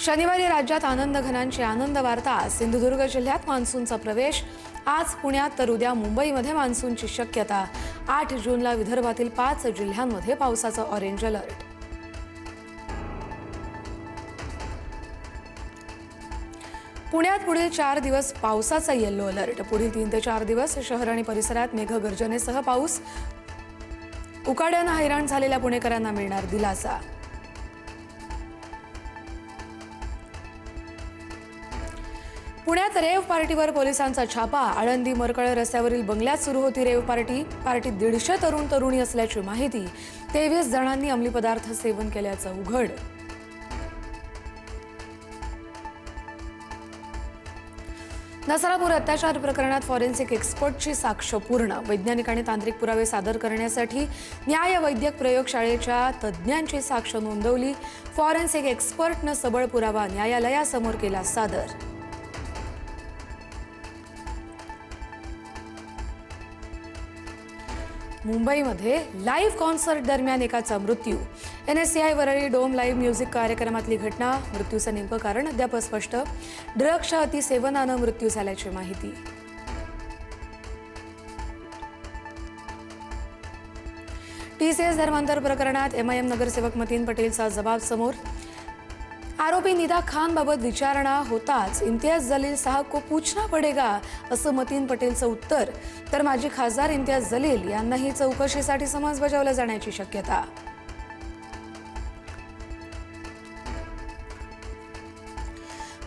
शनिवारी राज्यात आनंदघनांची आनंद वार्ता। सिंधुदुर्ग जिल्ह्यात मान्सूनचा प्रवेश। आज पुण्यात तर उद्या मुंबईमध्ये मान्सूनची शक्यता। 8 जूनला विदर्भातील 5 जिल्ह्यांमध्ये पावसाचा ऑरेंज अलर्ट। पुण्यात पुढील 4 दिवस पावसाचा येलो अलर्ट। पुढील 3 ते 4 दिवस शहर आणि परिसरात मेघगर्जनेसह पाऊस। उकाड्याने हैराण झालेल्या पुणेकरांना मिळणार दिलासा। पुण्यात रेव पार्टीवर पोलिसांचा छापा। आळंदी मरकळ रस्त्यावरील बंगल्यात सुरू होती रेव पार्टी। पार्टीत 150 तरुण तरुणी असल्याची माहिती। 23 जणांनी अंमली पदार्थ सेवन केल्याचं उघड। नसरापूर अत्याचार प्रकरणात फॉरेन्सिक एक्सपर्टची साक्ष पूर्ण। वैज्ञानिक आणि तांत्रिक पुरावे सादर करण्यासाठी न्याय वैद्यक प्रयोगशाळेच्या तज्ज्ञांची साक्ष नोंदवली। फॉरेन्सिक एक्सपर्टनं सबळ पुरावा न्यायालयासमोर केला सादर। मुंबईमध्ये लाईव्ह कॉन्सर्ट दरम्यान एकाचा मृत्यू। NSCI Worli dome live music कार्यक्रमातली घटना। मृत्यूचं नेमकं कारण अद्याप स्पष्ट। ड्रग्सच्या अतिसेवनानं मृत्यू झाल्याची माहिती। TCS धर्मांतर प्रकरणात MIM नगरसेवक मतीन पटेलचा जबाब समोर। आरोपी निदा खान बाबत विचारणा होताच इम्तियाज जलील साहब को पूछना पडेगा असं मतीन पटेलचं उत्तर। तर माजी खासदार इम्तियाज जलील यांनाही चौकशीसाठी समन्स बजावलं जाण्याची शक्यता।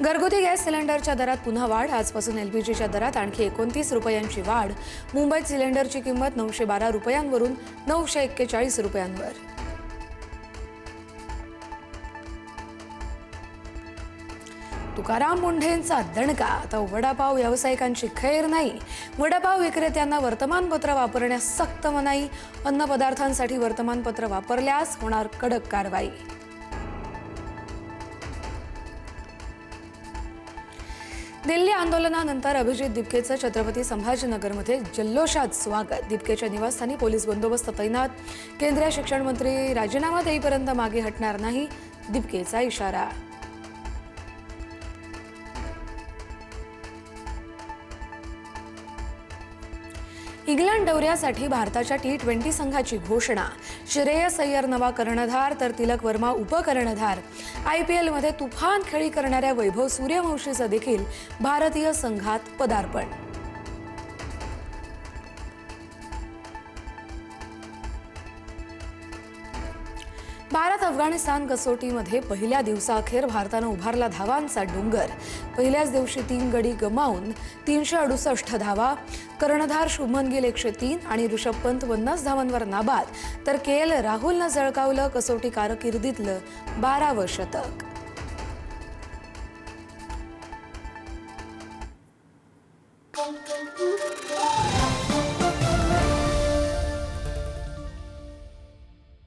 घरगुती गॅस सिलेंडरच्या दरात पुन्हा वाढ। आजपासून LPGच्या दरात आणखी 29 रुपयांची वाढ। मुंबईत सिलेंडरची किंमत 912 रुपयांवरून 941 रुपयांवर। तुकाराम मुंढेंचा दणका। आता वडापाव व्यावसायिकांची खैर नाही। वडापाव विक्रेत्यांना वर्तमानपत्र वापरण्यास सक्त मनाई। अन्न पदार्थांसाठी वर्तमानपत्र वापरल्यास होणार कडक कारवाई। दिल्ली आंदोलनानंतर अभिजित दिपकेचं छत्रपती संभाजीनगरमध्ये जल्लोषात स्वागत। दिपकेच्या निवासस्थानी पोलीस बंदोबस्त तैनात। केंद्रीय शिक्षण मंत्री राजीनामा देईपर्यंत मागे हटणार नाही, दिपकेचा इशारा। इंग्लंड दौऱ्यासाठी भारताच्या T20 संघाची घोषणा। श्रेयस अय्यर नवा कर्णधार तर तिलक वर्मा उपकर्णधार। IPL मध्ये तुफान खेळी करणाऱ्या वैभव सूर्यवंशीचं देखील भारतीय संघात पदार्पण। भारत अफगाणिस्तान कसोटीमध्ये पहिल्या दिवसाअखेर भारतानं उभारला धावांचा डोंगर। पहिल्याच दिवशी 3 गडी गमावून 368 धावा। कर्णधार शुभमन गिल 103 आणि ऋषभ पंत 50 धावांवर नाबाद। तर KL राहुलनं झळकावलं कसोटी कारकिर्दीतलं 12वं शतक।